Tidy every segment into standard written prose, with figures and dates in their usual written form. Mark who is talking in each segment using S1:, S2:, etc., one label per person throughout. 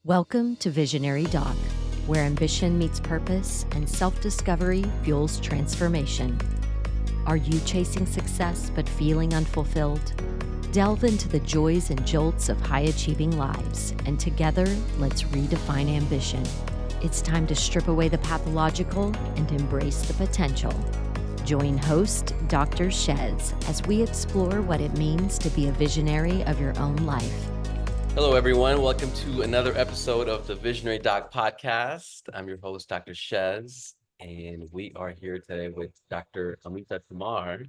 S1: Welcome to Visionary Doc, where ambition meets purpose and self-discovery fuels transformation. Are you chasing success but feeling unfulfilled? Delve into the joys and jolts of high-achieving lives, and together, let's redefine ambition. It's time to strip away the pathological and embrace the potential. Join host Dr. Shehz as we explore what it means to be a visionary of your own life.
S2: Hello, everyone. Welcome to another episode of the Visionary Doc podcast. I'm your host, Dr. Shehz, and we are here today with Dr. Amita Kumar,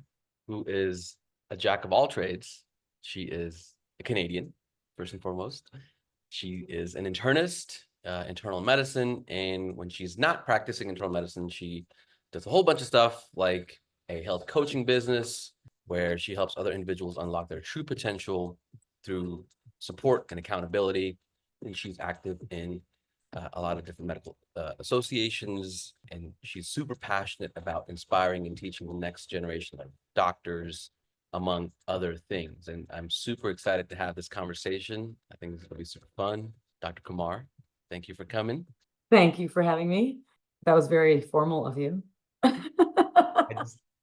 S2: who is a jack of all trades. She is a Canadian, first and foremost. She is an internist, internal medicine, and when she's not practicing internal medicine, she does a whole bunch of stuff like a health coaching business where she helps other individuals unlock their true potential through support and accountability. And she's active in a lot of different medical associations, and she's super passionate about inspiring and teaching the next generation of doctors, among other things. And I'm super excited to have this conversation. I think this is going to be super fun. Dr. Kumar, thank you for coming.
S3: Thank you for having me. That was very formal of you.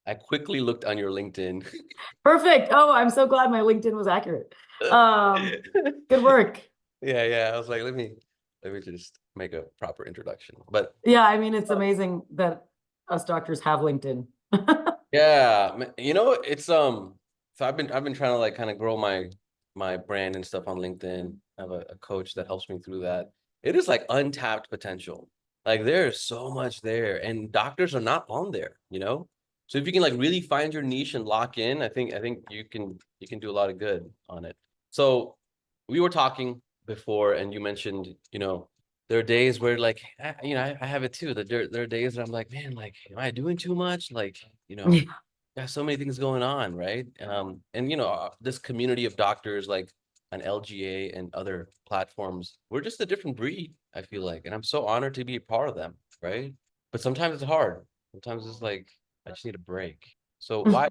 S2: I quickly looked on your LinkedIn.
S3: Perfect. Oh, I'm so glad my LinkedIn was accurate. Good work.
S2: Yeah. I was like, let me just make a proper introduction. But
S3: yeah, I mean, it's amazing that us doctors have LinkedIn.
S2: Yeah, it's so I've been trying to like kind of grow my brand and stuff on LinkedIn. I have a coach that helps me through that. It is like untapped potential. Like there's so much there, and doctors are not on there, So if you can like really find your niche and lock in, I think you can do a lot of good on it. So we were talking before, and you mentioned, there are days where like, I have it too. That there are days that I'm like, man, like, am I doing too much? Like, got so many things going on, right? And this community of doctors like on LGA and other platforms, we're just a different breed, I feel like, and I'm so honored to be a part of them, right? But sometimes it's hard. Sometimes it's like I just need a break. So why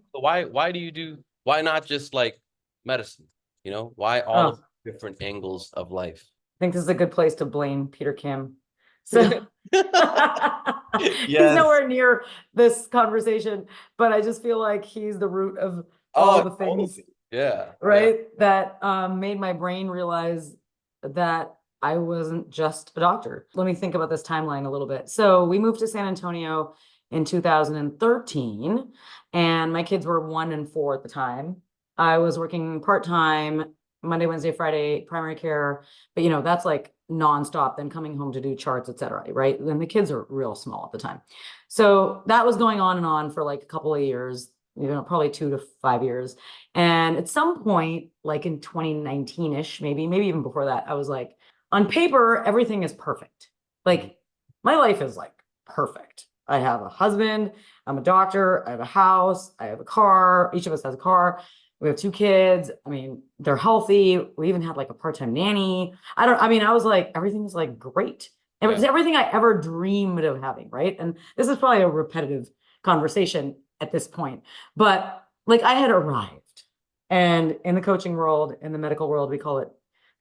S2: not just like medicine? Why all of the different angles of life?
S3: I think this is a good place to blame Peter Kim. So
S2: Yes.
S3: He's nowhere near this conversation, but I just feel like he's the root of all the things.
S2: Totally. Yeah.
S3: Right. Yeah. That made my brain realize that I wasn't just a doctor. Let me think about this timeline a little bit. So we moved to San Antonio in 2013, and my kids were 1 and 4 at the time. I was working part-time, Monday, Wednesday, Friday, primary care, but that's like nonstop, then coming home to do charts, et cetera, right? And the kids are real small at the time. So that was going on and on for like a couple of years, probably 2 to 5 years. And at some point, like in 2019-ish, maybe even before that, I was like, on paper, everything is perfect. Like my life is like perfect. I have a husband, I'm a doctor, I have a house, I have a car, each of us has a car. We have 2 kids. I mean, they're healthy. We even had like a part-time nanny. I was like, everything was like great. It was everything I ever dreamed of having, right? And this is probably a repetitive conversation at this point, but like I had arrived. And in the coaching world, in the medical world, we call it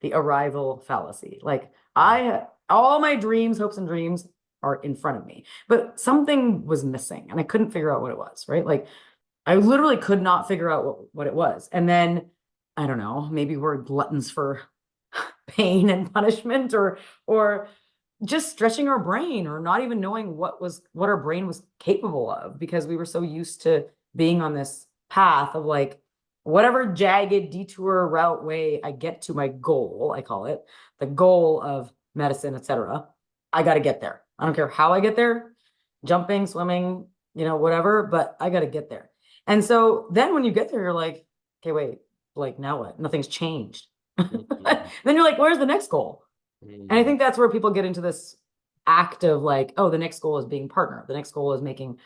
S3: the arrival fallacy. Like all my dreams, hopes and dreams are in front of me, but something was missing and I couldn't figure out what it was, right? Like I literally could not figure out what it was. And then, I don't know, maybe we're gluttons for pain and punishment or just stretching our brain or not even knowing what our brain was capable of, because we were so used to being on this path of like, whatever jagged detour route way I get to my goal, I call it the goal of medicine, et cetera. I got to get there. I don't care how I get there, jumping, swimming, whatever, but I got to get there. And so then when you get there, you're like, okay, wait, like now what? Nothing's changed. Then you're like, where's the next goal? And I think that's where people get into this act of like, oh, the next goal is being partner. The next goal is making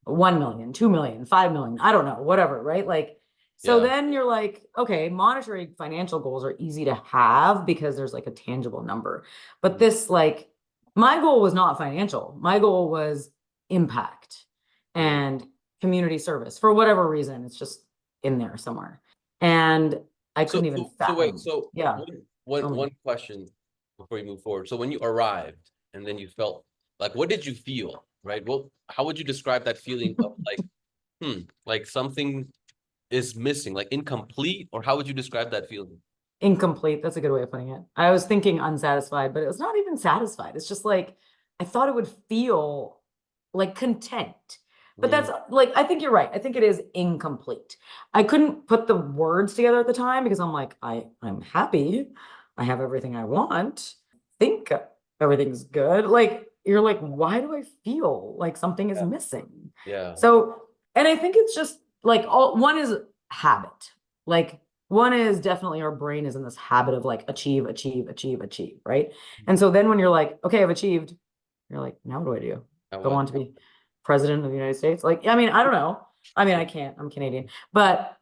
S3: 1 million, 2 million, 5 million. I don't know, whatever, right? Like, so then you're like, okay, monetary financial goals are easy to have because there's like a tangible number. But this, like, my goal was not financial. My goal was impact and community service. For whatever reason, it's just in there somewhere. And I couldn't even fathom.
S2: One question. before you move forward. So when you arrived and then you felt like, what did you feel, right? Well, how would you describe that feeling of like something is missing, like incomplete, or how would you describe that feeling?
S3: Incomplete. That's a good way of putting it. I was thinking unsatisfied, but it was not even satisfied. It's just like I thought it would feel like content. But that's like, I think you're right. I think it is incomplete. I couldn't put the words together at the time because I'm like, I'm happy. I have everything I want. Think everything's good. Like you're like, why do I feel like something is missing?
S2: Yeah.
S3: So, and I think it's just like one is habit. Like one is definitely our brain is in this habit of like achieve, right? And so then when you're like, okay, I've achieved, you're like, now what do I do? Go on to be president of the United States? Like, I mean, I don't know. I mean, I can't, I'm Canadian, but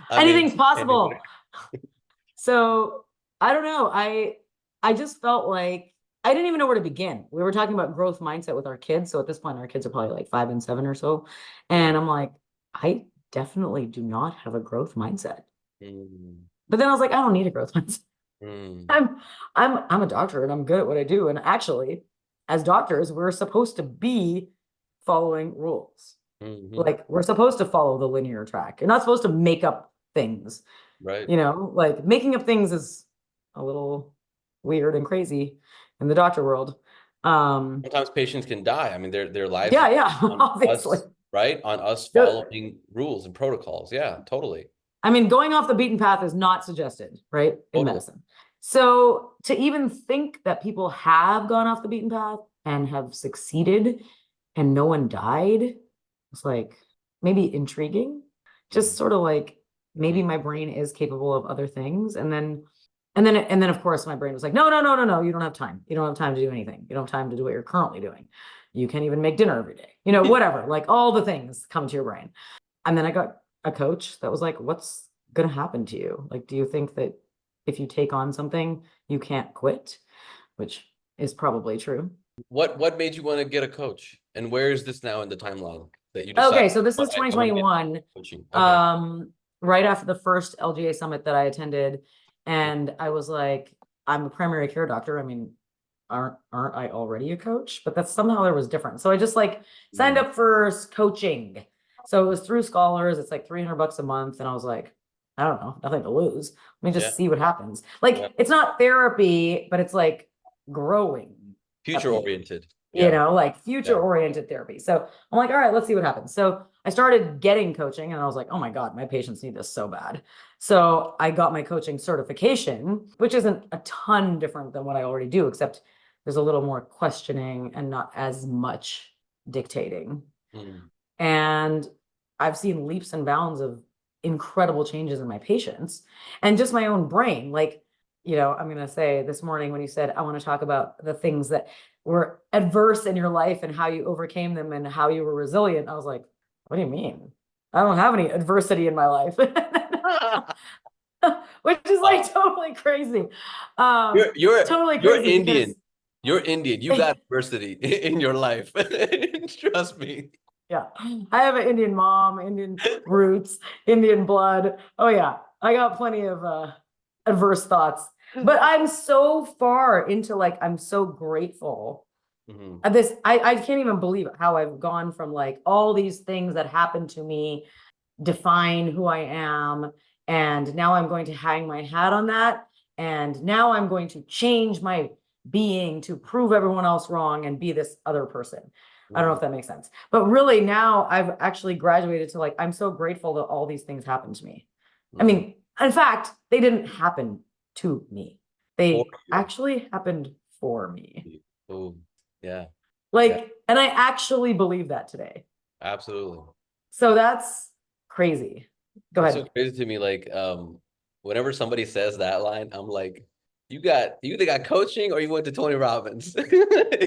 S3: anything's possible. So I don't know. I just felt like I didn't even know where to begin. We were talking about growth mindset with our kids. So at this point, our kids are probably like 5 and 7 or so. And I'm like, I definitely do not have a growth mindset. But then I was like, I don't need a growth mindset. I'm a doctor and I'm good at what I do. And actually, as doctors, we're supposed to be following rules. Like we're supposed to follow the linear track. You're not supposed to make up things.
S2: Right.
S3: You know, like making up things is a little weird and crazy in the doctor world.
S2: Sometimes patients can die. I mean, their lives.
S3: Yeah, obviously.
S2: Right? On us following rules and protocols. Yeah, totally.
S3: I mean, going off the beaten path is not suggested, right? In medicine. So to even think that people have gone off the beaten path and have succeeded and no one died, it's like maybe intriguing. Just sort of like maybe my brain is capable of other things. And then of course my brain was like, no, you don't have time. You don't have time to do anything. You don't have time to do what you're currently doing. You can't even make dinner every day. You know, whatever, like all the things come to your brain. And then I got a coach that was like, what's going to happen to you? Like, do you think that if you take on something, you can't quit? Which is probably true.
S2: What made you want to get a coach? And where is this now in the timeline that you decided?
S3: Okay, so this is 2021. Right after the first LGA summit that I attended. And I was like, I'm a primary care doctor. I mean, aren't I already a coach? But that's somehow there was different. So I just like signed up for coaching. So it was through Scholars. It's like $300 a month. And I was like, I don't know, nothing to lose. Let me just see what happens. Like, it's not therapy, but it's like growing.
S2: Future oriented.
S3: You know, like future oriented therapy. So I'm like, all right, let's see what happens. So I started getting coaching and I was like, oh my God, my patients need this so bad. So I got my coaching certification, which isn't a ton different than what I already do, except there's a little more questioning and not as much dictating. And I've seen leaps and bounds of incredible changes in my patients and just my own brain. Like, you know, I'm going to say this morning when you said, I want to talk about the things that were adverse in your life and how you overcame them and how you were resilient. I was like, what do you mean? I don't have any adversity in my life. Which is like totally crazy.
S2: You're
S3: totally
S2: crazy. You're
S3: Indian.
S2: Because... You're Indian. You got adversity in your life. Trust me.
S3: Yeah. I have an Indian mom, Indian roots, Indian blood. Oh yeah. I got plenty of adverse thoughts. But I'm so far into like, I'm so grateful. This, I can't even believe how I've gone from like all these things that happened to me define who I am. And now I'm going to hang my hat on that. And now I'm going to change my being to prove everyone else wrong and be this other person. I don't know if that makes sense. But really now I've actually graduated to like, I'm so grateful that all these things happened to me. I mean, in fact, they didn't happen to me. They actually happened for me.
S2: Oh, yeah.
S3: Like, and I actually believe that today.
S2: Absolutely.
S3: So that's crazy. Go ahead.
S2: It's so crazy to me. Like, whenever somebody says that line, I'm like, you either got coaching or you went to Tony Robbins.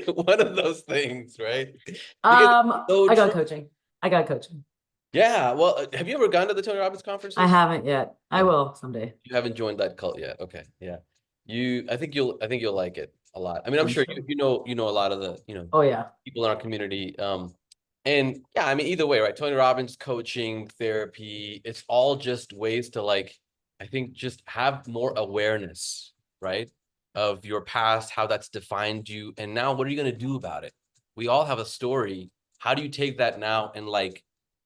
S2: One of those things, right?
S3: I got coaching.
S2: Yeah. Well, have you ever gone to the Tony Robbins conferences?
S3: I haven't yet. I will someday.
S2: You haven't joined that cult yet. Okay. Yeah. I think you'll like it a lot. I mean, I'm sure you know a lot of the,
S3: oh yeah,
S2: people in our community. And yeah, I mean, either way, right? Tony Robbins, coaching, therapy, it's all just ways to like, I think just have more awareness, right? of your past, how that's defined you, and now what are you going to do about it? We all have a story. How do you take that now and like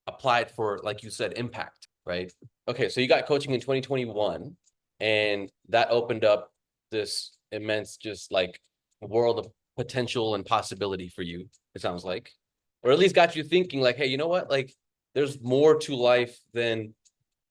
S2: apply it for, like you said, impact, right? Okay, so you got coaching in 2021, and that opened up this immense, just like world of potential and possibility for you, it sounds like, or at least got you thinking like, hey, you know what? Like, there's more to life than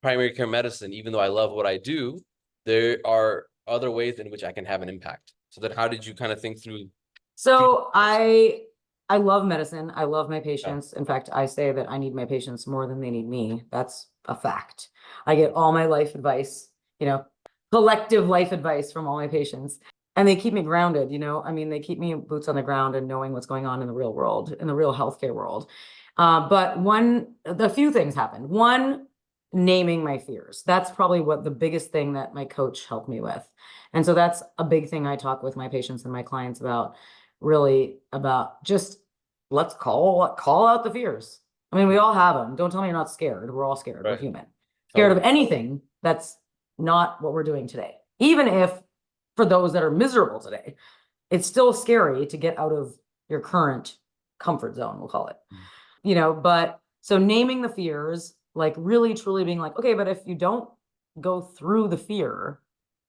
S2: primary care medicine. Even though I love what I do, there are other ways in which I can have an impact. So then how did you kind of think through?
S3: So I love medicine. I love my patients. In fact, I say that I need my patients more than they need me. That's a fact. I get all my life advice, collective life advice from all my patients. And they keep me grounded, I mean, they keep me boots on the ground and knowing what's going on in the real world, in the real healthcare world. But a few things happened. One, naming my fears. That's probably what the biggest thing that my coach helped me with. And so that's a big thing I talk with my patients and my clients about, really about just let's call out the fears. I mean, we all have them. Don't tell me you're not scared. We're all scared.
S2: Right.
S3: We're human. Scared of anything that's not what we're doing today. Even if for those that are miserable today, it's still scary to get out of your current comfort zone, we'll call it. But so naming the fears, like really truly being like, okay, but if you don't go through the fear,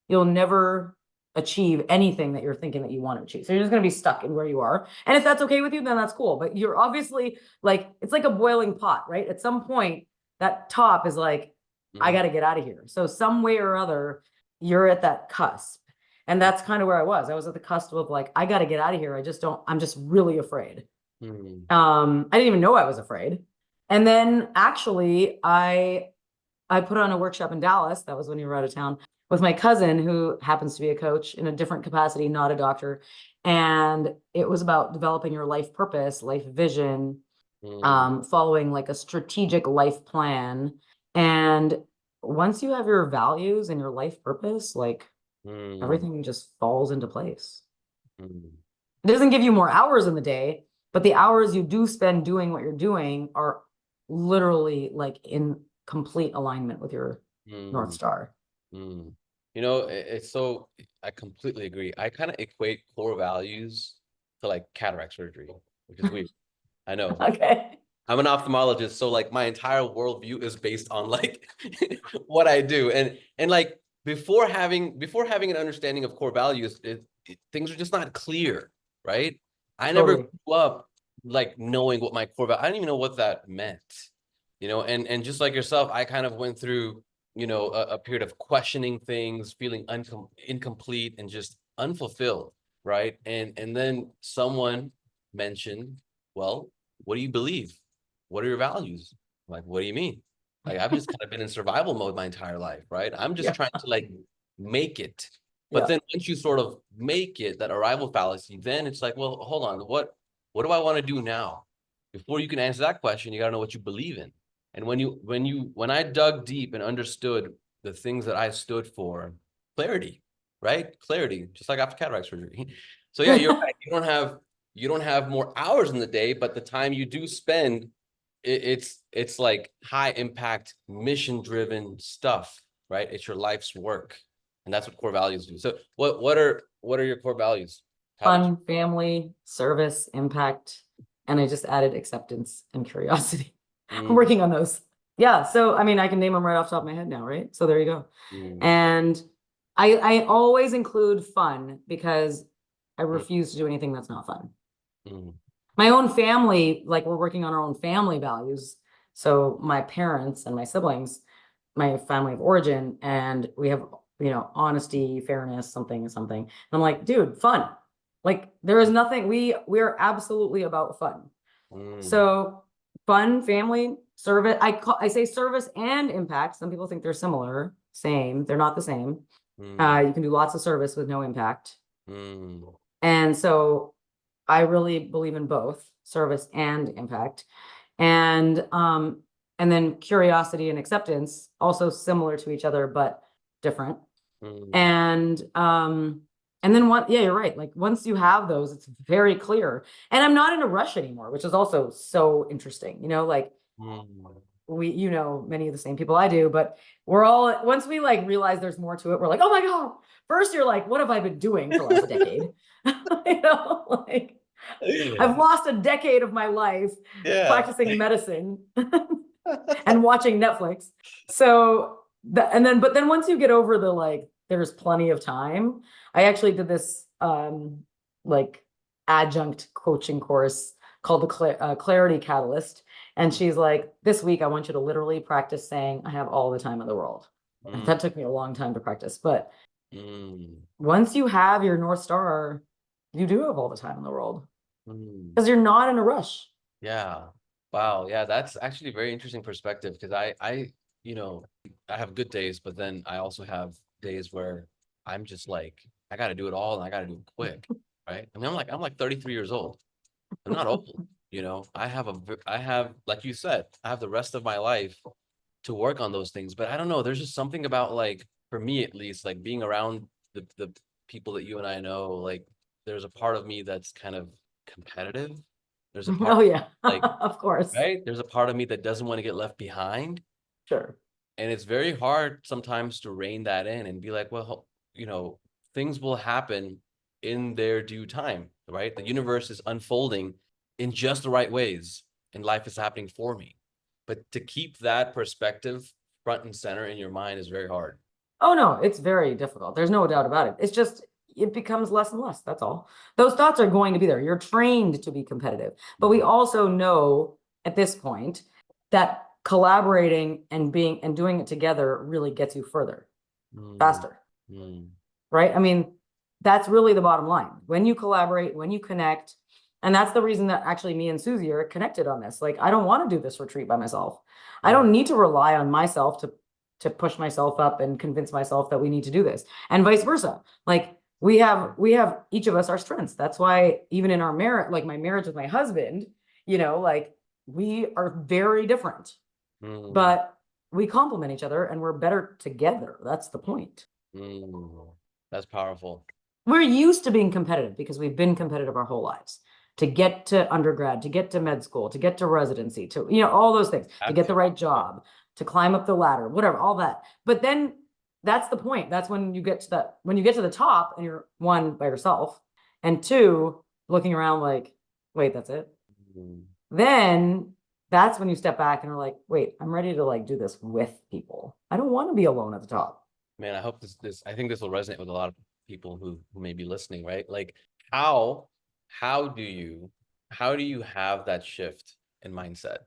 S3: you'll never achieve anything that you're thinking that you want to achieve. So you're just going to be stuck in where you are. And if that's okay with you, then that's cool. But you're obviously like, it's like a boiling pot, right? At some point, that top is like, I got to get out of here. So some way or other, you're at that cusp. And that's kind of where I was. I was at the cusp of like, I got to get out of here. I'm just really afraid. I didn't even know I was afraid. And then actually I put on a workshop in Dallas. That was when you were out of town, with my cousin, who happens to be a coach in a different capacity, not a doctor. And it was about developing your life purpose, life vision, following like a strategic life plan. And once you have your values and your life purpose, like everything just falls into place. It doesn't give you more hours in the day, but the hours you do spend doing what you're doing are literally like in complete alignment with your North Star.
S2: It's so, I completely agree. I kind of equate core values to like cataract surgery, which is weird. I know.
S3: Okay.
S2: I'm an ophthalmologist, so like my entire worldview is based on like what I do. And like before having an understanding of core values, things are just not clear, right? I never grew up like knowing what my core value, I didn't even know what that meant, and just like yourself, I kind of went through a period of questioning things, feeling incomplete and just unfulfilled, right? And then someone mentioned, well, what do you believe? What are your values? I'm like, what do you mean? Like, I've just kind of been in survival mode my entire life, right? I'm just trying to like make it. But then once you sort of make it, that arrival fallacy, then it's like, well, hold on, what do I want to do now? Before you can answer that question, you got to know what you believe in. And when I dug deep and understood the things that I stood for, clarity, right? Clarity, just like after cataract surgery. So yeah, you're right. You don't have more hours in the day, but the time you do spend, it's like high impact, mission driven stuff, right? It's your life's work, and that's what core values do. So what are your core values?
S3: Fun, family, service, impact, and I just added acceptance and curiosity. I'm working on those. Yeah. So, I mean, I can name them right off the top of my head now, right? So there you go. And I always include fun because I refuse to do anything that's not fun. My own family, like we're working on our own family values. So my parents and my siblings, my family of origin, and we have, honesty, fairness, something. And I'm like, dude, fun. Like there is nothing, we're absolutely about fun. So fun, family, service. I say service and impact. Some people think they're similar, same. They're not the same. You can do lots of service with no impact. And so I really believe in both service and impact. And then curiosity and acceptance, also similar to each other, but different. And then you're right. Like once you have those, it's very clear. And I'm not in a rush anymore, which is also so interesting, you know, many of the same people I do, but we're all, once we like realize there's more to it, we're like, oh my God. First, you're like, what have I been doing for the last decade? You know, like I've lost a decade of my life practicing medicine and watching Netflix. So but then once you get over the like, there's plenty of time. I actually did this like adjunct coaching course called the Clarity Catalyst. And she's like, this week, I want you to literally practice saying, I have all the time in the world. That took me a long time to practice. But once you have your North Star, you do have all the time in the world because you're not in a rush.
S2: Yeah. Wow. Yeah, that's actually a very interesting perspective because you know, I have good days, but then I also have days where I'm just like, I got to do it all and I got to do it quick. Right. I mean, I'm like 33 years old. I'm not old. You know, I have, like you said, I have the rest of my life to work on those things. But I don't know, there's just something about like, for me at least, like being around the people that you and I know, like there's a part of me that's kind of competitive. There's a part,
S3: Oh yeah,
S2: like,
S3: of course.
S2: right? There's a part of me that doesn't want to get left behind.
S3: Sure.
S2: And it's very hard sometimes to rein that in and be like, well, you know, things will happen in their due time, right? The universe is unfolding in just the right ways, and life is happening for me. But to keep that perspective front and center in your mind is very hard.
S3: Oh no, it's very difficult. There's no doubt about it. It's just, it becomes less and less. That's all. Those thoughts are going to be there. You're trained to be competitive. But we also know at this point that collaborating and doing it together really gets you further, faster. Right? I mean, that's really the bottom line. When you collaborate, when you connect, and that's the reason that actually me and Susie are connected on this. Like, I don't want to do this retreat by myself. I don't need to rely on myself to push myself up and convince myself that we need to do this, and vice versa. Like we have each of us our strengths. That's why even in our marriage, like my marriage with my husband, you know, like we are very different, but we complement each other and we're better together. That's the point.
S2: That's powerful.
S3: We're used to being competitive because we've been competitive our whole lives. To get to undergrad, to get to med school, to get to residency, to, you know, all those things, to get the right job, to climb up the ladder, whatever, all that. But then that's the point. That's when you get to the top and you're one, by yourself, and two, looking around like, wait, that's it. Then that's when you step back and are like, wait, I'm ready to like do this with people. I don't want to be alone at the top.
S2: Man, I hope I think this will resonate with a lot of people who may be listening, right? Like how do you have that shift in mindset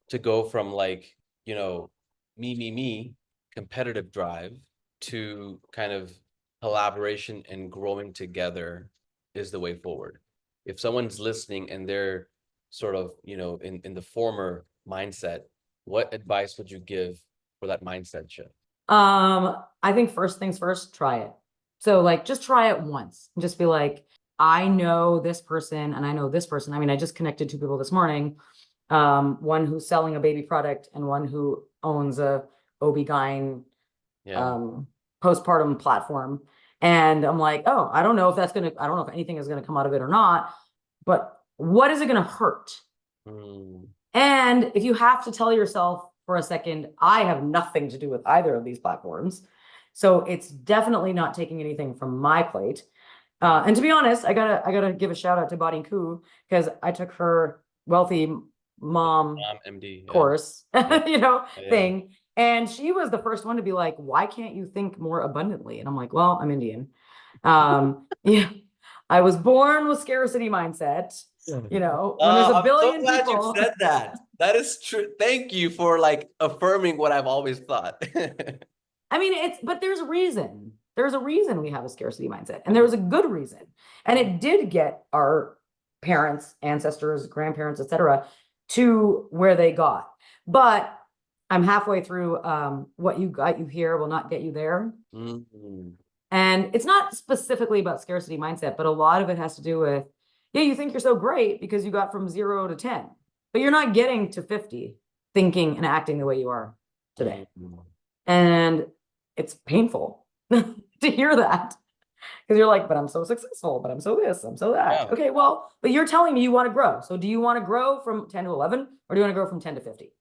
S2: to go from like, you know, me, competitive drive to kind of collaboration and growing together is the way forward? If someone's listening and they're sort of, you know, in the former mindset, what advice would you give for that mindset shift?
S3: I think first things first, try it. So like, just try it once and just be like, I know this person and I know this person. I mean, I just connected two people this morning. One who's selling a baby product and one who owns a OB-GYN postpartum platform. And I'm like, oh, I don't know if anything is going to come out of it or not, but what is it going to hurt? And if you have to tell yourself for a second, I have nothing to do with either of these platforms, so it's definitely not taking anything from my plate. And to be honest, I gotta give a shout out to Bonnie Koo, because I took her wealthy mom
S2: MD
S3: course, thing. And she was the first one to be like, why can't you think more abundantly? And I'm like, well, I'm Indian. Yeah, I was born with scarcity mindset. You know, when there's a billion
S2: I'm so glad
S3: people.
S2: you said that. That is true. Thank you for like affirming what I've always thought.
S3: I mean, but there's a reason. There's a reason we have a scarcity mindset, and there was a good reason. And it did get our parents, ancestors, grandparents, etc., to where they got. But I'm halfway through what you got you here will not get you there. And it's not specifically about scarcity mindset, but a lot of it has to do with, yeah, you think you're so great because you got from 0 to 10, but you're not getting to 50 thinking and acting the way you are today. And it's painful to hear that, because you're like, but I'm so successful, but I'm so this, I'm so that. Yeah. Okay, well, but you're telling me you want to grow. So do you want to grow from 10 to 11, or do you want to grow from 10 to 50?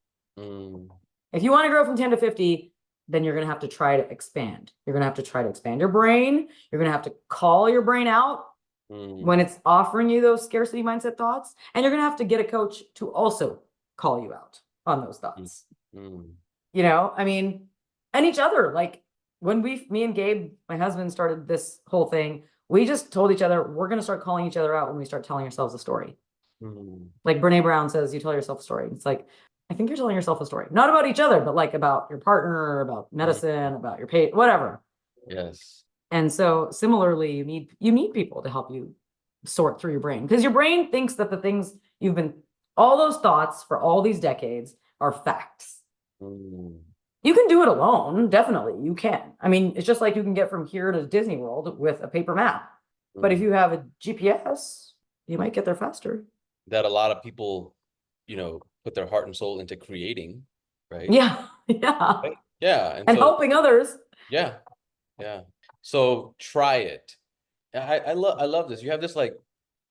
S3: If you want to grow from 10 to 50, then you're going to have to try to expand. You're going to have to try to expand your brain. You're going to have to call your brain out when it's offering you those scarcity mindset thoughts. And you're going to have to get a coach to also call you out on those thoughts. You know, I mean, and each other. Like when me and Gabe, my husband, started this whole thing, we just told each other, we're going to start calling each other out when we start telling ourselves a story. Like Brene Brown says, you tell yourself a story. It's like, I think you're telling yourself a story, not about each other, but like about your partner, about medicine, about your patient, whatever.
S2: Yes.
S3: And so similarly, you need people to help you sort through your brain, because your brain thinks that the things all those thoughts for all these decades are facts. You can do it alone. Definitely. You can. I mean, it's just like you can get from here to Disney World with a paper map. But if you have a GPS, you might get there faster.
S2: That a lot of people, you know, put their heart and soul into creating, right?
S3: Yeah. Yeah.
S2: Right? Yeah.
S3: And so, helping others.
S2: Yeah. Yeah. So try it. I love this. You have this like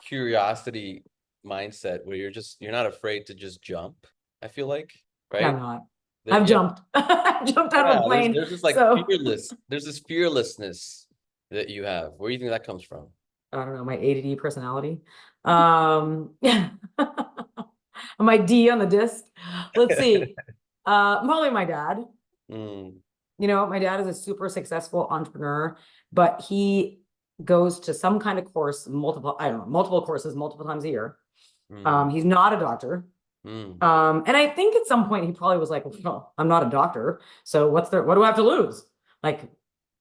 S2: curiosity mindset where you're not afraid to just jump. I feel like, right?
S3: I'm not. I've jumped. I've jumped out of a plane.
S2: There's this like there's this fearlessness that you have. Where do you think that comes from?
S3: I don't know, my ADD personality. Yeah. My D on the disc. Let's see. Probably my dad. You know, my dad is a super successful entrepreneur, but he goes to some kind of course, multiple courses, multiple times a year. He's not a doctor. And I think at some point he probably was like, well, I'm not a doctor, so what do I have to lose? Like,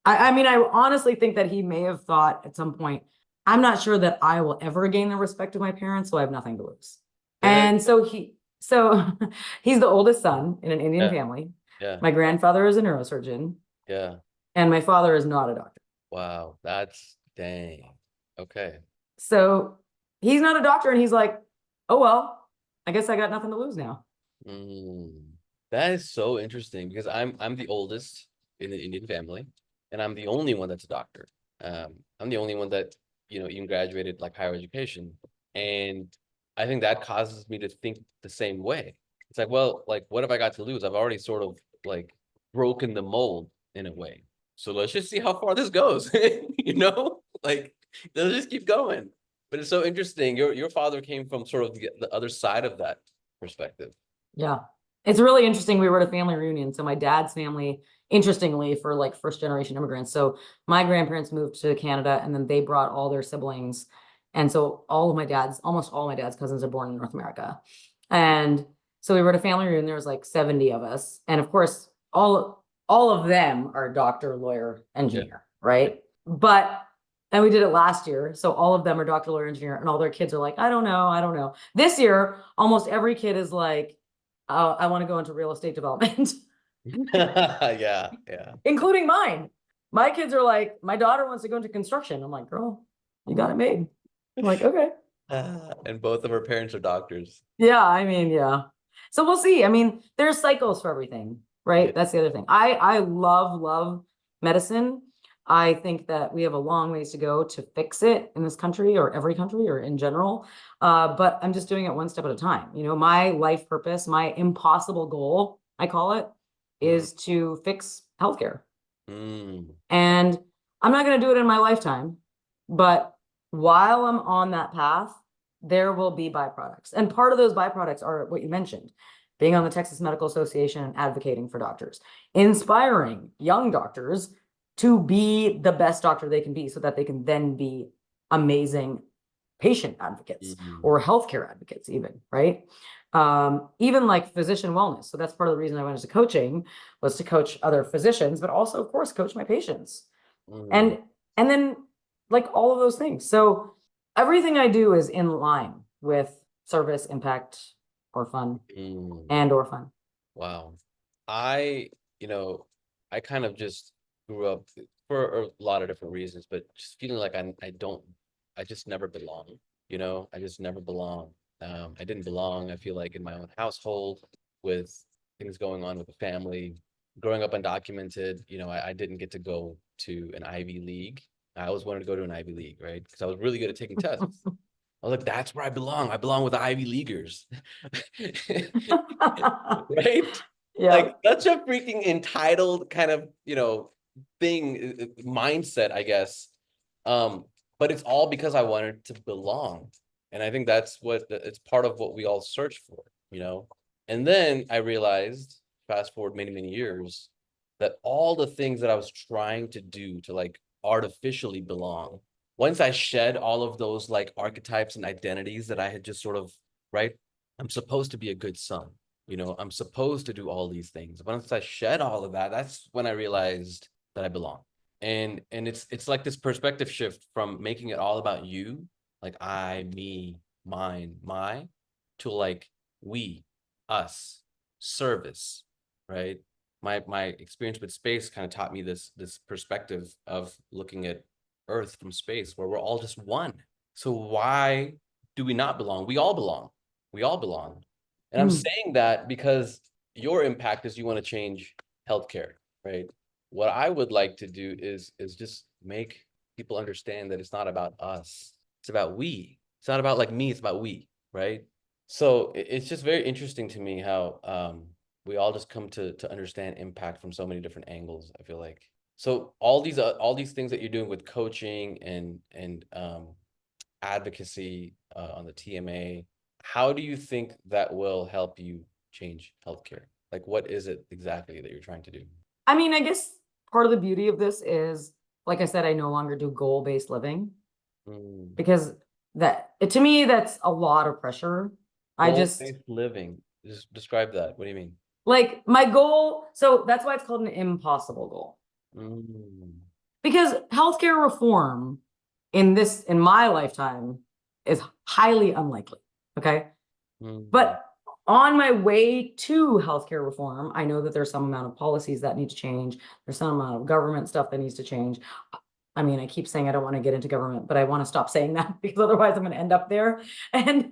S3: I mean, I honestly think that he may have thought at some point, I'm not sure that I will ever gain the respect of my parents, so I have nothing to lose. And so he's the oldest son in an Indian family. Yeah. My grandfather is a neurosurgeon. Yeah. And my father is not a doctor.
S2: Wow, that's dang. Okay.
S3: So he's not a doctor, and he's like, oh, well, I guess I got nothing to lose now.
S2: That is so interesting, because I'm the oldest in the Indian family, and I'm the only one that's a doctor. I'm the only one that, you know, even graduated like higher education. And I think that causes me to think the same way. It's like, well, like, what have I got to lose? I've already sort of like broken the mold in a way. So let's just see how far this goes. You know, like, let's just keep going. But it's so interesting. Your father came from sort of the other side of that perspective.
S3: Yeah. It's really interesting. We were at a family reunion. So my dad's family, interestingly, for like first generation immigrants. So my grandparents moved to Canada, and then they brought all their siblings. And so almost all my dad's cousins are born in North America. And so we were at a family reunion. There was like 70 of us. And of course, all of them are doctor, lawyer, engineer, right? And we did it last year. So all of them are doctor, lawyer, engineer, and all their kids are like, I don't know. This year, almost every kid is like, I want to go into real estate development.
S2: Yeah.
S3: Including mine. My kids are like, my daughter wants to go into construction. I'm like, girl, you got it made. I'm like, okay.
S2: And both of her parents are doctors.
S3: Yeah, I mean, yeah. So we'll see. I mean, there's cycles for everything, right? That's the other thing. I love medicine. I think that we have a long ways to go to fix it in this country, or every country, or in general. But I'm just doing it one step at a time. You know, my life purpose, my impossible goal, I call it, is to fix healthcare. And I'm not going to do it in my lifetime, but while I'm on that path, there will be byproducts. And part of those byproducts are what you mentioned: being on the Texas Medical Association and advocating for doctors, inspiring young doctors to be the best doctor they can be, so that they can then be amazing patient advocates or healthcare advocates even, right? Even like physician wellness. So that's part of the reason I went into coaching, was to coach other physicians, but also, of course, coach my patients. And then like all of those things. So everything I do is in line with service, impact, or fun, or fun.
S2: Wow. I kind of just grew up for a lot of different reasons, but just feeling like I just never belong. You know, I just never belong. I didn't belong, I feel like, in my own household, with things going on with the family. Growing up undocumented, you know, I didn't get to go to an Ivy League. I always wanted to go to an Ivy League, right? Because I was really good at taking tests. I was like, that's where I belong. I belong with the Ivy Leaguers. Right?
S3: Yeah.
S2: Like such a freaking entitled kind of, thing, mindset, I guess. But it's all because I wanted to belong. And I think that's it's part of what we all search for. And then I realized, fast forward many, many years, that all the things that I was trying to do to like artificially belong, once I shed all of those like archetypes and identities that I had just sort of, right? I'm supposed to be a good son. I'm supposed to do all these things. Once I shed all of that, that's when I realized that I belong. And it's like this perspective shift from making it all about you, like I, me, mine, my, to like we, us, service, right? My experience with space kind of taught me this perspective of looking at Earth from space, where we're all just one. So why do we not belong? We all belong. We all belong. And I'm saying that because your impact is you want to change healthcare, right? What I would like to do is just make people understand that it's not about us. It's about we. It's not about like me, it's about we, right? So it's just very interesting to me how we all just come to understand impact from so many different angles, I feel like. So all these things that you're doing with coaching and advocacy on the TMA, how do you think that will help you change healthcare? Like, what is it exactly that you're trying to do?
S3: I mean, I guess part of the beauty of this is, like I said, I no longer do goal-based living because to me, that's a lot of pressure.
S2: Goal-based living. Just describe that. What do you mean?
S3: Like my goal, so that's why it's called an impossible goal. Because healthcare reform in my lifetime is highly unlikely. Okay. But on my way to healthcare reform, I know that there's some amount of policies that need to change. There's some amount of government stuff that needs to change. I mean, I keep saying I don't want to get into government, but I want to stop saying that because otherwise I'm going to end up there. And,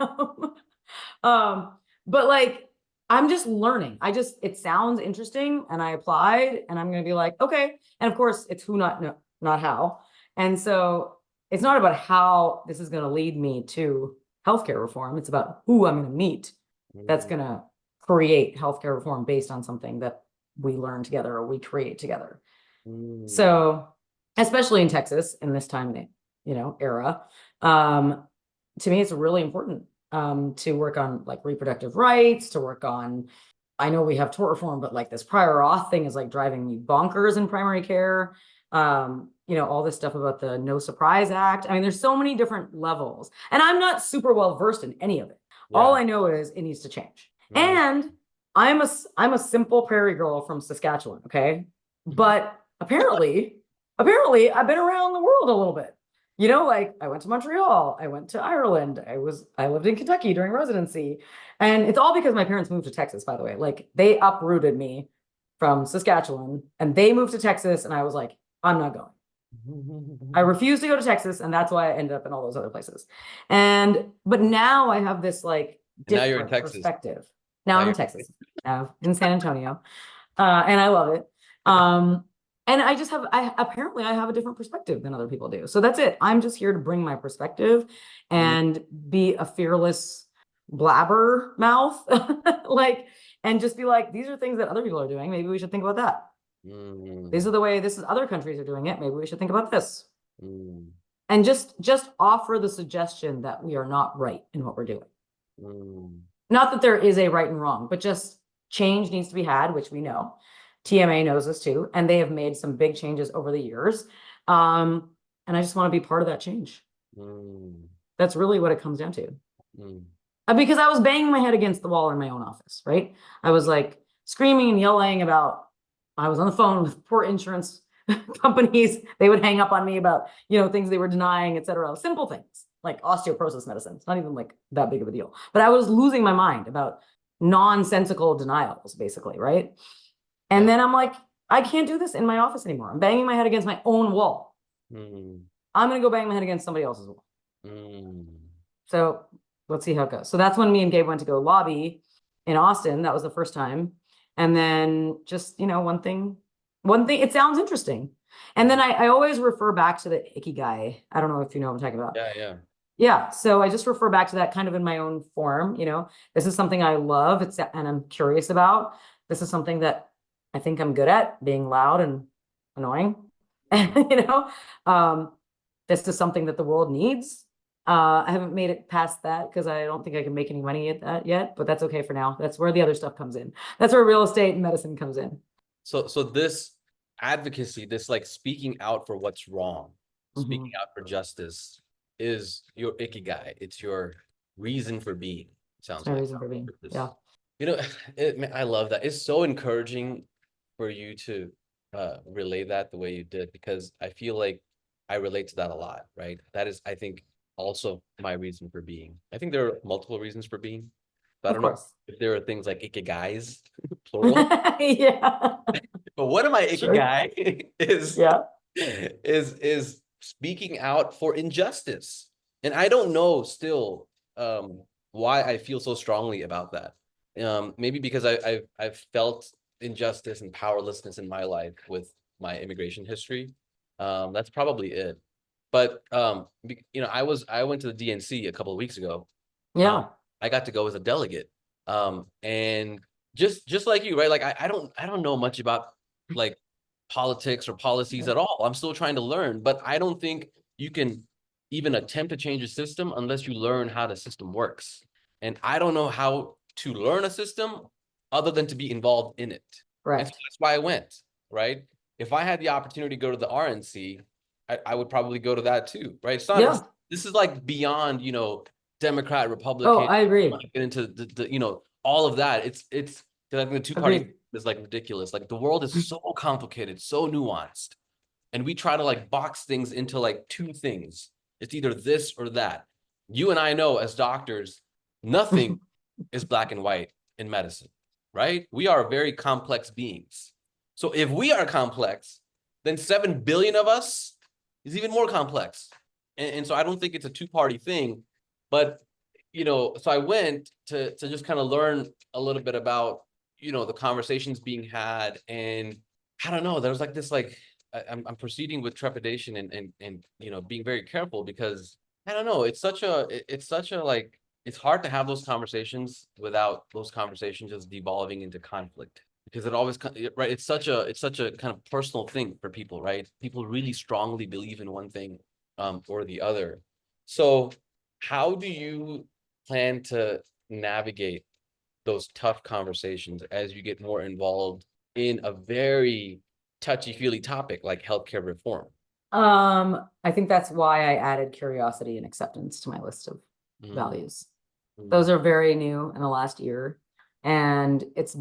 S3: but like, I'm just learning. It sounds interesting and I applied and I'm going to be like, okay. And of course it's who, not how. And so it's not about how this is going to lead me to healthcare reform. It's about who I'm going to meet that's going to create healthcare reform based on something that we learn together or we create together. So, especially in Texas in this time, era, to me, it's really important to work on like reproductive rights, to work on, I know we have tort reform, but like this prior auth thing is like driving me bonkers in primary care. All this stuff about the No Surprise Act. I mean, there's so many different levels and I'm not super well versed in any of it. Yeah. All I know is it needs to change. And I'm a simple prairie girl from Saskatchewan. Okay. But apparently I've been around the world a little bit. Like I went to Montreal, I went to Ireland, I lived in Kentucky during residency. And it's all because my parents moved to Texas, by the way. Like they uprooted me from Saskatchewan and they moved to Texas. And I was like, I'm not going. I refused to go to Texas. And that's why I ended up in all those other places. But now I have this like different
S2: now you're in Texas.
S3: Perspective. Now I'm in Texas, in San Antonio. And I love it. And apparently I have a different perspective than other people do. So that's it. I'm just here to bring my perspective and be a fearless blabber mouth, and just be like, these are things that other people are doing. Maybe we should think about that. These are the way other countries are doing it. Maybe we should think about this. And just offer the suggestion that we are not right in what we're doing. Not that there is a right and wrong, but just change needs to be had, which we know. TMA knows this too, and they have made some big changes over the years. And I just want to be part of that change. That's really what it comes down to. Because I was banging my head against the wall in my own office, right? I was like screaming and yelling about, I was on the phone with poor insurance companies. They would hang up on me about, things they were denying, et cetera. Simple things like osteoporosis medicine. It's not even like that big of a deal. But I was losing my mind about nonsensical denials, basically, right? And then I'm like, I can't do this in my office anymore. I'm banging my head against my own wall. I'm going to go bang my head against somebody else's wall. So let's see how it goes. So that's when me and Gabe went to go lobby in Austin. That was the first time. And then just, one thing, it sounds interesting. And then I always refer back to the Ikigai. I don't know if you know what I'm talking about. Yeah. So I just refer back to that kind of in my own form. This is something I love. And I'm curious about. This is something that I think I'm good at, being loud and annoying. This is something that the world needs. I haven't made it past that because I don't think I can make any money at that yet, but that's okay for now. That's where the other stuff comes in. That's where real estate and medicine comes in.
S2: So this advocacy, this like speaking out for what's wrong, speaking out for justice is your ikigai. It's your reason for being. Sounds like
S3: reason for being. Yeah.
S2: Man, I love that. It's so encouraging for you to relay that the way you did, because I feel like I relate to that a lot, right? That is, I think, also my reason for being. I think there are multiple reasons for being, but I don't know if there are things like ikigais, plural.
S3: Yeah.
S2: But one of my ikigai is speaking out for injustice. And I don't know still why I feel so strongly about that. Maybe because I've felt injustice and powerlessness in my life with my immigration history. That's probably it. But I went to the DNC a couple of weeks ago.
S3: Yeah.
S2: I got to go as a delegate. And just like you, right? Like I don't know much about like politics or policies at all. I'm still trying to learn, but I don't think you can even attempt to change a system unless you learn how the system works. And I don't know how to learn a system other than to be involved in it.
S3: Right.
S2: And so that's why I went, right? If I had the opportunity to go to the RNC, I would probably go to that too, right? It's not, this is like beyond, Democrat, Republican.
S3: Oh, I agree.
S2: Get into the all of that. It's I think the two-party is like ridiculous. Like the world is so complicated, so nuanced. And we try to like box things into like two things. It's either this or that. You and I know as doctors, nothing is black and white in medicine, right? We are very complex beings. So if we are complex, then 7 billion of us is even more complex. And so I don't think it's a two-party thing, but, so I went to just kind of learn a little bit about, the conversations being had. And I don't know, there's like this, like, I'm proceeding with trepidation and being very careful because I don't know, it's such a like, it's hard to have those conversations without those conversations just devolving into conflict, because it always, right? It's such a kind of personal thing for people, right? People really strongly believe in one thing or the other. So how do you plan to navigate those tough conversations as you get more involved in a very touchy-feely topic like healthcare reform?
S3: I think that's why I added curiosity and acceptance to my list of values. Those are very new in the last year. And it's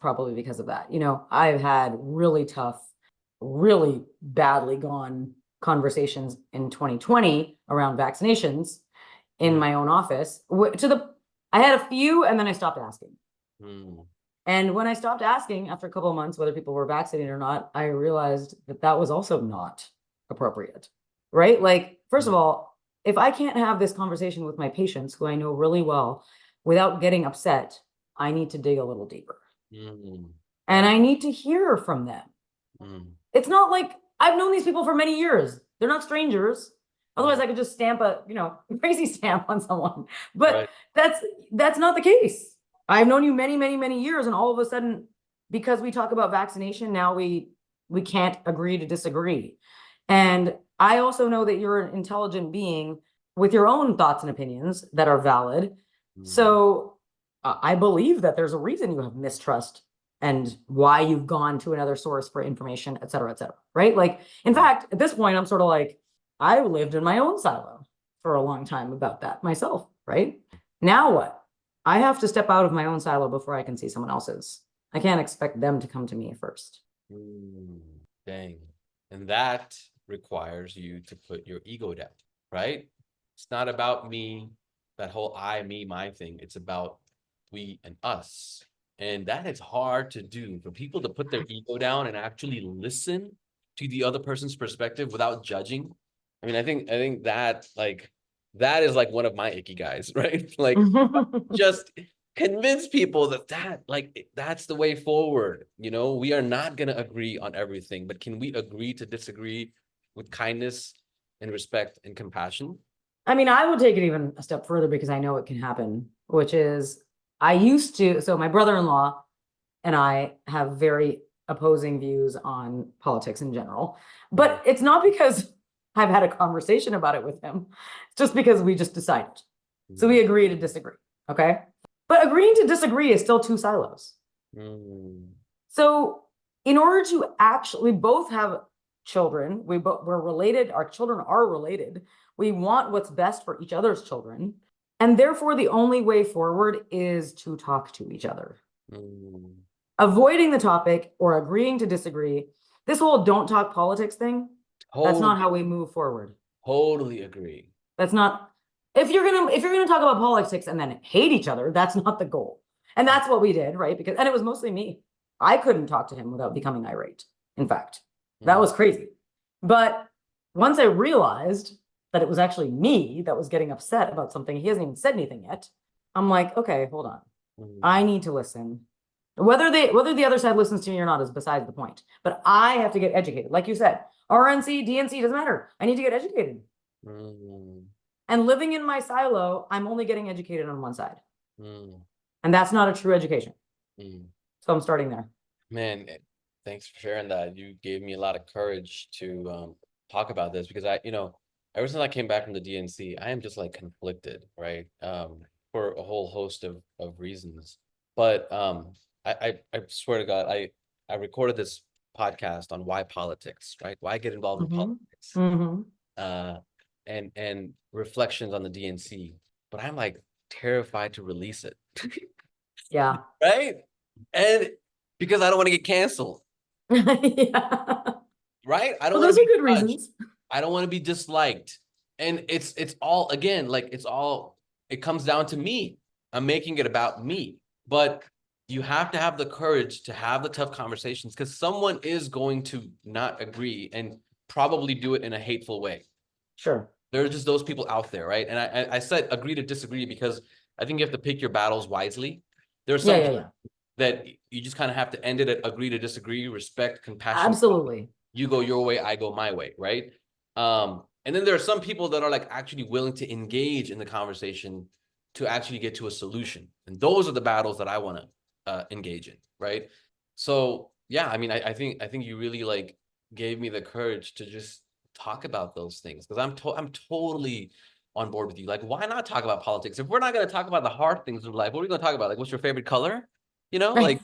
S3: probably because of that. I've had really tough, really badly gone conversations in 2020 around vaccinations in my own office. I had a few and then I stopped asking. And when I stopped asking after a couple of months whether people were vaccinated or not, I realized that was also not appropriate, right? Like, first of all, if I can't have this conversation with my patients who I know really well without getting upset, I need to dig a little deeper. And I need to hear from them. It's not like I've known these people for many years. They're not strangers. Otherwise, I could just stamp a, crazy stamp on someone. But that's not the case. I've known you many, many, many years. And all of a sudden, because we talk about vaccination, now we can't agree to disagree. And I also know that you're an intelligent being with your own thoughts and opinions that are valid. So I believe that there's a reason you have mistrust and why you've gone to another source for information, et cetera, right? Like, in fact, at this point, I'm sort of like, I lived in my own silo for a long time about that myself, right? Now what? I have to step out of my own silo before I can see someone else's. I can't expect them to come to me first.
S2: Dang. And that requires you to put your ego down, right? It's not about me, that whole I, me, my thing. It's about we and us. And that is hard to do, for people to put their ego down and actually listen to the other person's perspective without judging. I mean, I think that that is like one of my ikigais, right? Like just convince people that's the way forward. We are not going to agree on everything, but can we agree to disagree with kindness and respect and compassion?
S3: I mean, I would take it even a step further because I know it can happen, which is so my brother-in-law and I have very opposing views on politics in general. But it's not because I've had a conversation about it with him. It's just because we just decided. So we agree to disagree. Okay. But agreeing to disagree is still two silos. So in order to actually, we both have children. We're related. Our children are related. We want what's best for each other's children. And therefore, the only way forward is to talk to each other. Avoiding the topic or agreeing to disagree, this whole don't talk politics thing, that's not how we move forward.
S2: Totally agree.
S3: That's not, if you're gonna talk about politics and then hate each other, that's not the goal. And that's what we did, right? And it was mostly me. I couldn't talk to him without becoming irate. In fact, that was crazy. But once I realized that it was actually me that was getting upset about something, he hasn't even said anything yet, I'm like, okay, hold on. I need to listen. Whether the other side listens to me or not is besides the point. But I have to get educated. Like you said, RNC, DNC, doesn't matter. I need to get educated. And living in my silo, I'm only getting educated on one side. And that's not a true education. So I'm starting there.
S2: Man, thanks for sharing that. You gave me a lot of courage to talk about this, because ever since I came back from the DNC, I am just like conflicted, right? For a whole host of reasons. But I swear to God, I recorded this podcast on why politics, right? Why get involved in politics? And reflections on the DNC. But I'm like terrified to release it.
S3: Yeah.
S2: Right? And because I don't want to get canceled.
S3: Yeah.
S2: Right? I don't
S3: Those are good
S2: judged.
S3: reasons.
S2: I don't want to be disliked. And it's all, again, like it comes down to me. I'm making it about me. But you have to have the courage to have the tough conversations, because someone is going to not agree and probably do it in a hateful way.
S3: Sure.
S2: There's just those people out there, right? And I said agree to disagree because I think you have to pick your battles wisely. There's some that you just kind of have to end it at agree to disagree, respect, compassion.
S3: Absolutely.
S2: You go your way, I go my way, right? And then there are some people that are like actually willing to engage in the conversation to actually get to a solution. And those are the battles that I want to engage in, right? So yeah, I mean, I think you really like gave me the courage to just talk about those things, because I'm totally on board with you. Like, why not talk about politics? If we're not going to talk about the hard things of life, what are we going to talk about? Like, what's your favorite color? Like, you know what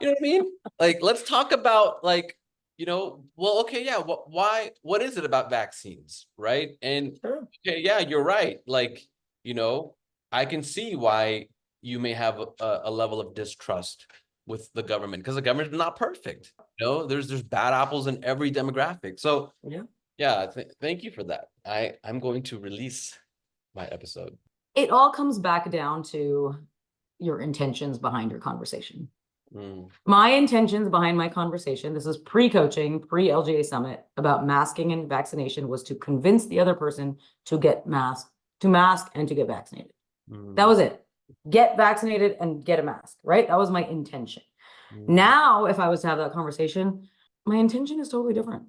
S2: I mean? Like, let's talk about like, well, okay, yeah, what is it about vaccines, right? And okay, yeah, you're right. Like, I can see why you may have a level of distrust with the government, because the government is not perfect. There's bad apples in every demographic. So yeah, thank you for that. I'm going to release my episode.
S3: It all comes back down to your intentions behind your conversation. My intentions behind my conversation, this is pre-coaching, pre-LGA summit, about masking and vaccination, was to convince the other person to mask and to get vaccinated. That was it. Get vaccinated and get a mask, right? That was my intention. Now, if I was to have that conversation, my intention is totally different.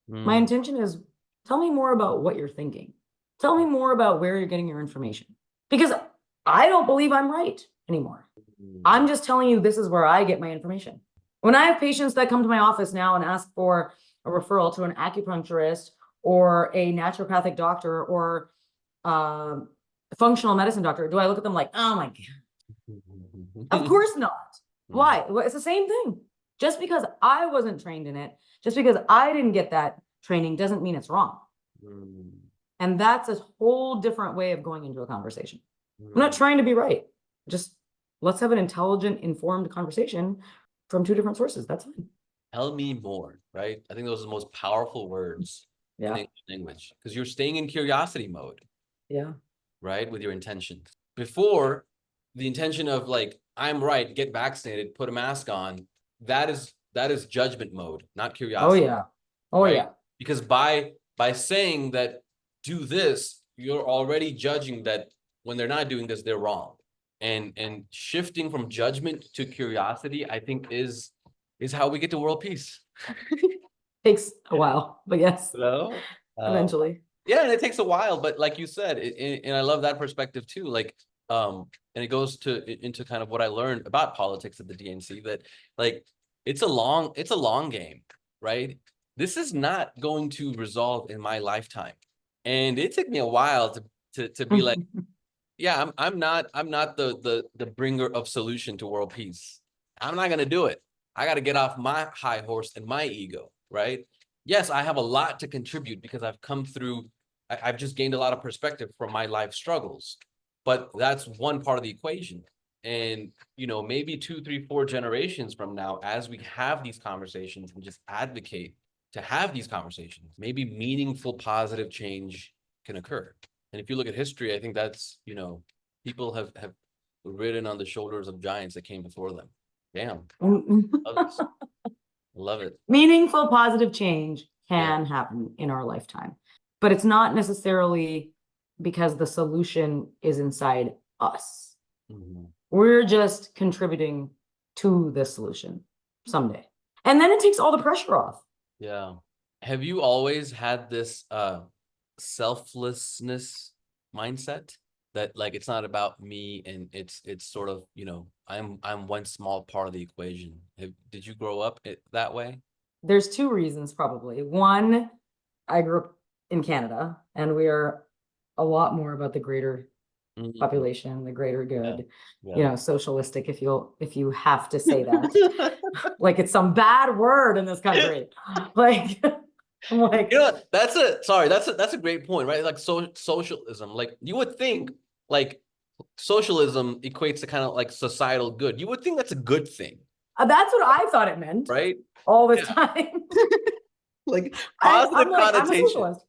S3: My intention is, tell me more about what you're thinking. Tell me more about where you're getting your information. Because I don't believe I'm right anymore. I'm just telling you, this is where I get my information. When I have patients that come to my office now and ask for a referral to an acupuncturist or a naturopathic doctor or a functional medicine doctor, do I look at them like, oh my God? Of course not. Why? Well, it's the same thing. Just because I wasn't trained in it, just because I didn't get that training, doesn't mean it's wrong. And that's a whole different way of going into a conversation. I'm not trying to be right. Just let's have an intelligent, informed conversation from two different sources. That's fine.
S2: Tell me more, right? I think those are the most powerful words in English language, because you're staying in curiosity mode. Yeah. Right? With your intentions. Before, the intention of like, I'm right, get vaccinated, put a mask on, that is judgment mode, not curiosity. Right? Because by saying that do this, you're already judging that when they're not doing this, they're wrong. And shifting from judgment to curiosity, I think is how we get to world peace.
S3: Takes a while, but yes. Eventually.
S2: Yeah, and it takes a while, but like you said, and I love that perspective too. Like, and it goes into kind of what I learned about politics at the DNC, that like it's a long game, right? This is not going to resolve in my lifetime. And it took me a while to be like, yeah, I'm not the bringer of solution to world peace. I'm not gonna do it. I got to get off my high horse and my ego, right? Yes, I have a lot to contribute because I've come through, I've just gained a lot of perspective from my life struggles, but that's one part of the equation. And, you know, maybe 2, 3, 4 generations from now, as we have these conversations and just advocate to have these conversations, maybe meaningful, positive change can occur. And if you look at history, I think that's, you know, people have ridden on the shoulders of giants that came before them. Damn. Love it.
S3: Meaningful, positive change can happen in our lifetime, but it's not necessarily because the solution is inside us.
S2: Mm-hmm.
S3: We're just contributing to the solution someday. And then it takes all the pressure off.
S2: Yeah. Have you always had this selflessness mindset that like it's not about me and it's sort of, you know, I'm one small part of the equation? Did you grow up that way?
S3: There's 2 reasons probably. One, I grew up in Canada and we are a lot more about the greater population, the greater good, you know, socialistic, if you have to say that. Like it's some bad word in this country. Like, I'm like,
S2: you know, that's a great point, right? Like socialism, like you would think like socialism equates to kind of like societal good. You would think that's a good thing.
S3: That's what I thought it meant,
S2: right?
S3: All this time.
S2: Like positive connotation.
S3: I'm a socialist.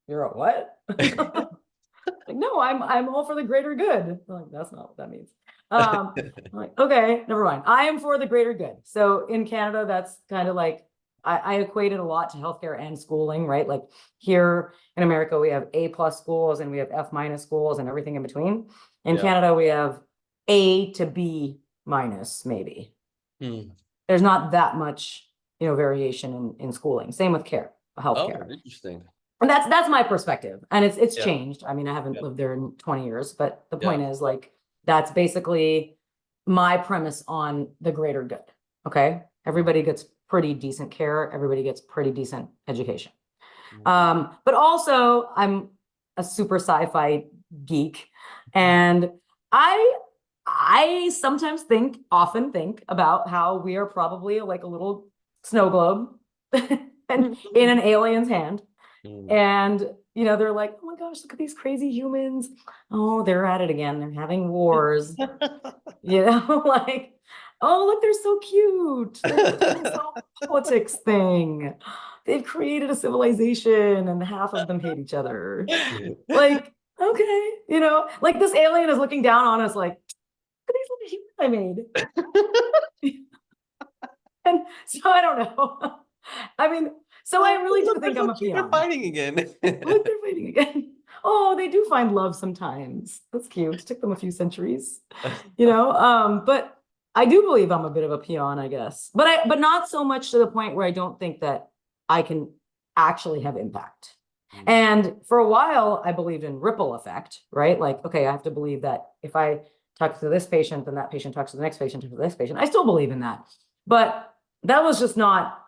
S3: You're a what? Like, no, I'm all for the greater good. I'm like, that's not what that means. I'm like, okay, never mind. I am for the greater good. So in Canada, that's kind of like, I equated a lot to healthcare and schooling, right? Like here in America, we have A+ schools and we have F- schools and everything in between. In Canada, we have A to B-, maybe. There's not that much, you know, variation in schooling. Same with healthcare.
S2: Oh, interesting.
S3: And that's my perspective. And it's changed. I mean, I haven't lived there in 20 years, but the point is like, that's basically my premise on the greater good. Okay. Everybody gets pretty decent care. Everybody gets pretty decent education. But also I'm a super sci-fi geek, and I sometimes often think about how we are probably like a little snow globe and in an alien's hand. And, you know, they're like, oh my gosh, look at these crazy humans. Oh, they're at it again. They're having wars. You know, like, oh, look, they're so cute. They're doing this whole politics thing. They've created a civilization and half of them hate each other. Like, okay, you know, like this alien is looking down on us like, look at these little humans I made. And so I don't know. I mean, so I really do think I'm a peon.
S2: They're fighting again.
S3: Look, they're fighting again. Oh, they do find love sometimes. That's cute. It took them a few centuries, you know. But I do believe I'm a bit of a peon, I guess. But not so much to the point where I don't think that I can actually have impact. And for a while, I believed in ripple effect, right? Like, okay, I have to believe that if I talk to this patient, then that patient talks to the next patient, to the next patient. I still believe in that. But that was just not,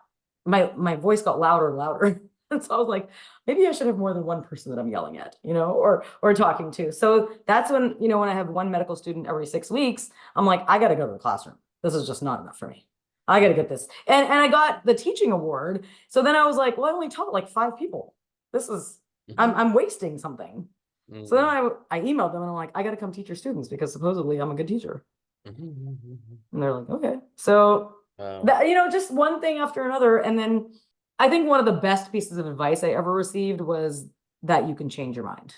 S3: my voice got louder and louder. And so I was like, maybe I should have more than one person that I'm yelling at, you know, or talking to. So that's when, you know, when I have one medical student every 6 weeks, I'm like, I got to go to the classroom. This is just not enough for me. I got to get this. And I got the teaching award. So then I was like, well, I only taught like 5 people. This is, I'm wasting something. So then I emailed them and I'm like, I got to come teach your students because supposedly I'm a good teacher. And they're like, okay. So that, you know, just one thing after another. And then I think one of the best pieces of advice I ever received was that you can change your mind.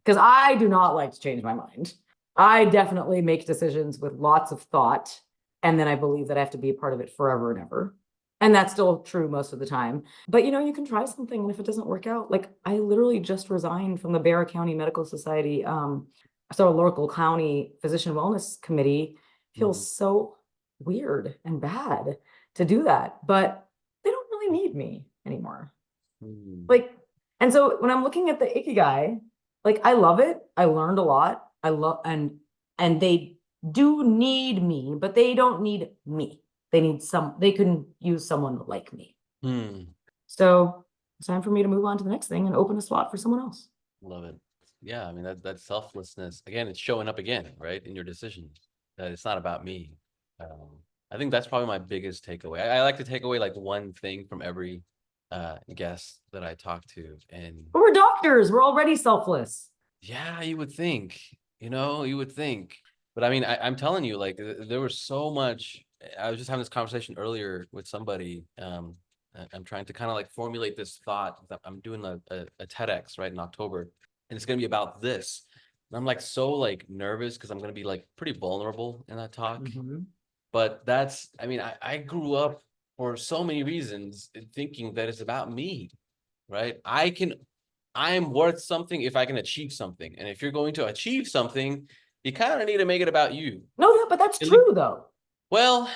S3: Because I do not like to change my mind. I definitely make decisions with lots of thought. And then I believe that I have to be a part of it forever and ever. And that's still true most of the time. But, you know, you can try something. And if it doesn't work out, like I literally just resigned from the Bear County Medical Society. So a local county physician wellness committee. Feels so weird and bad to do that. But they don't really need me anymore. Like, and so when I'm looking at the Ikigai, like I love it. I learned a lot. And and they do need me, but they don't need me. They can use someone like me. So it's time for me to move on to the next thing and open a slot for someone else.
S2: Love it. Yeah, I mean that selflessness again, it's showing up again, right, in your decisions. That it's not about me. I think that's probably my biggest takeaway. I like to take away like one thing from every guest that I talk to, and
S3: But we're doctors. We're already selfless.
S2: yeah, you would think, you would think, but I mean, I'm telling you, like there was so much. I was just having this conversation earlier with somebody. I'm trying to kind of like formulate this thought. I'm doing a TEDx right in October, and it's gonna be about this. And I'm like so like nervous because I'm gonna be like pretty vulnerable in that talk. But I mean, I grew up for so many reasons thinking that it's about me, right? I'm worth something if I can achieve something. And if you're going to achieve something, you kind of need to make it about you.
S3: No, yeah, but that's true though.
S2: Well,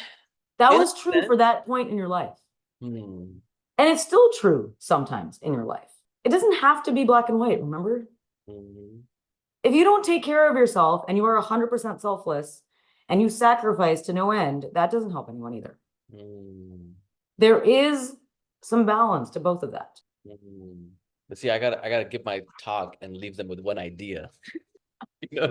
S3: that was true for that point in your life. And it's still true sometimes in your life. It doesn't have to be black and white, remember? If you don't take care of yourself and you are 100% selfless and you sacrifice to no end, that doesn't help anyone either. There is some balance to both of that.
S2: But see, I gotta give my talk and leave them with one idea.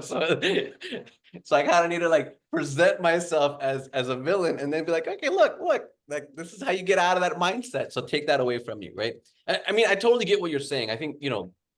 S2: So I kind of need to like present myself as a villain and then be like, okay, look, like this is how you get out of that mindset. So take that away from you, right? I mean, I totally get what you're saying. I think,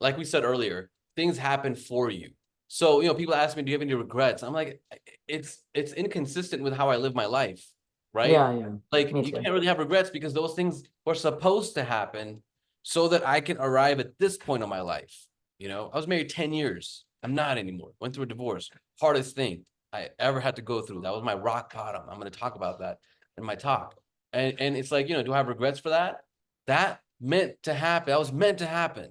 S2: like we said earlier, things happen for you. So, people ask me, do you have any regrets? I'm like, it's inconsistent with how I live my life, right?
S3: Yeah.
S2: Like you can't really have regrets because those things were supposed to happen so that I can arrive at this point in my life. I was married 10 years. I'm not anymore. Went through a divorce. Hardest thing I ever had to go through. That was my rock bottom. I'm going to talk about that in my talk. And it's like, do I have regrets for that? That meant to happen. That was meant to happen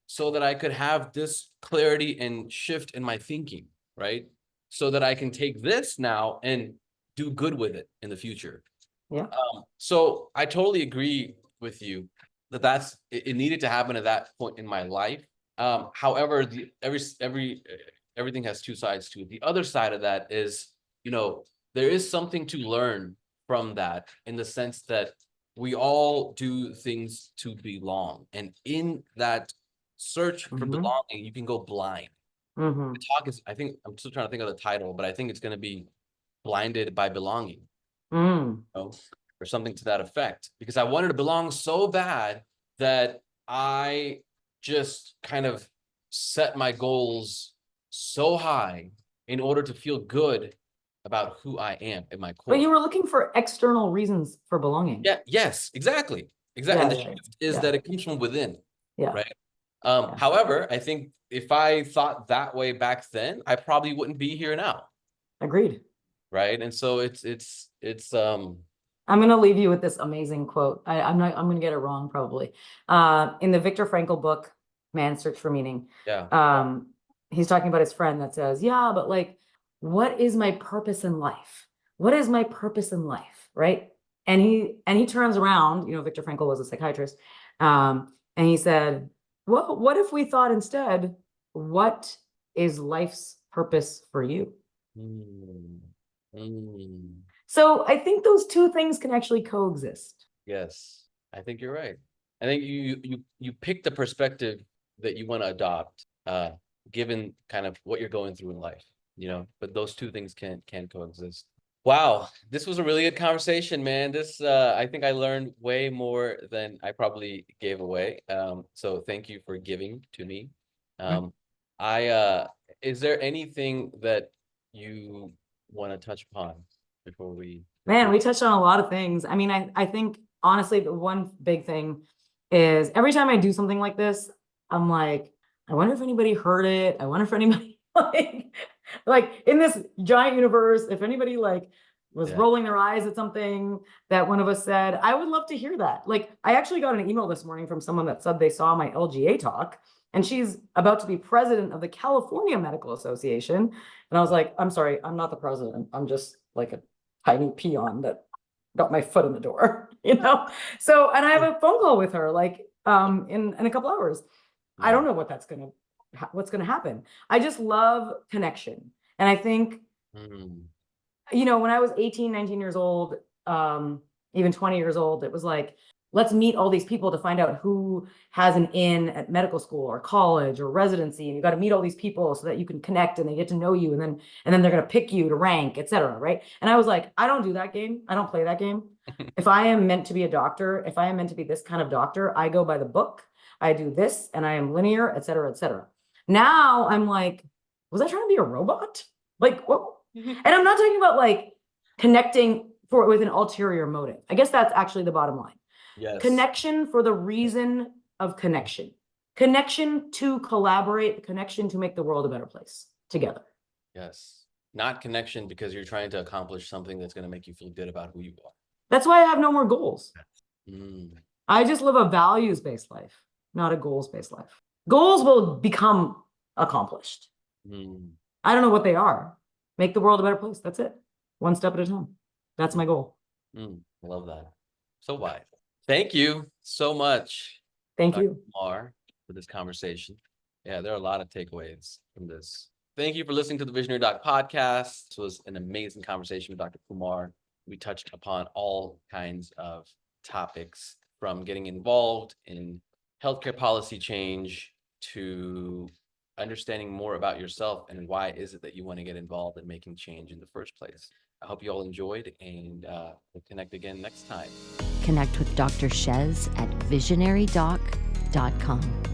S2: so that I could have this clarity and shift in my thinking, right? So that I can take this now and do good with it in the future.
S3: Yeah.
S2: So I totally agree with you that it needed to happen at that point in my life. However, everything has two sides to it. The other side of that is, there is something to learn from that in the sense that we all do things to belong. And in that search for belonging, you can go blind. The talk is, I think, I'm still trying to think of the title, but I think it's going to be Blinded by Belonging. Or something to that effect, because I wanted to belong so bad that I just kind of set my goals so high in order to feel good about who I am at my core.
S3: But you were looking for external reasons for belonging.
S2: Yeah. Yes, exactly. And the shift is that it comes from within. Right. However, I think if I thought that way back then, I probably wouldn't be here now.
S3: Agreed.
S2: Right. And so it's
S3: I'm going to leave you with this amazing quote. I'm going to get it wrong probably. In the Viktor Frankl book, Man's Search for Meaning. He's talking about his friend that says, yeah, but like, what is my purpose in life? What is my purpose in life? Right. And he turns around, Viktor Frankl was a psychiatrist. And he said, well, what if we thought instead, what is life's purpose for you? So I think those two things can actually coexist.
S2: Yes, I think you're right. I think you pick the perspective that you want to adopt, given kind of what you're going through in life, but those two things can coexist. Wow, this was a really good conversation, man. I think I learned way more than I probably gave away. So thank you for giving to me. Is there anything that you want to touch upon before we?
S3: Man, we touched on a lot of things. I mean, I think honestly, the one big thing is every time I do something like this, I'm like, I wonder if anybody heard it. I wonder if anybody like in this giant universe, if anybody was rolling their eyes at something that one of us said. I would love to hear that. Like, I actually got an email this morning from someone that said they saw my LGA talk, and she's about to be president of the California Medical Association. And I was like, I'm sorry, I'm not the president. I'm just like a tiny peon that got my foot in the door, So, and I have a phone call with her in a couple hours. I don't know what's going to happen. I just love connection. And I think
S2: Mm.
S3: You know, when I was 18, 19 years old, even 20 years old, it was like, let's meet all these people to find out who has an in at medical school or college or residency. And you got to meet all these people so that you can connect and they get to know you. And then they're going to pick you to rank, et cetera. Right. And I was like, I don't do that game. I don't play that game. If I am meant to be a doctor, if I am meant to be this kind of doctor, I go by the book. I do this and I am linear, et cetera, et cetera. Now I'm like, was I trying to be a robot? Like, what? And I'm not talking about like connecting with an ulterior motive. I guess that's actually the bottom line.
S2: Yes.
S3: Connection for the reason of connection. Connection to collaborate, connection to make the world a better place together.
S2: Yes. Not connection because you're trying to accomplish something that's going to make you feel good about who you are.
S3: That's why I have no more goals.
S2: Mm.
S3: I just live a values-based life, not a goals-based life. Goals will become accomplished.
S2: Mm.
S3: I don't know what they are. Make the world a better place. That's it. One step at a time. That's my goal.
S2: I love that. So wise. Thank you so much.
S3: Thank
S2: Dr.
S3: you.
S2: Kumar, for this conversation. Yeah, there are a lot of takeaways from this. Thank you for listening to the Visionary Doc podcast. This was an amazing conversation with Dr. Kumar. We touched upon all kinds of topics, from getting involved in healthcare policy change to understanding more about yourself and why is it that you want to get involved in making change in the first place. I hope you all enjoyed, and we'll connect again next time.
S1: Connect with Dr. Shehz at visionarydoc.com.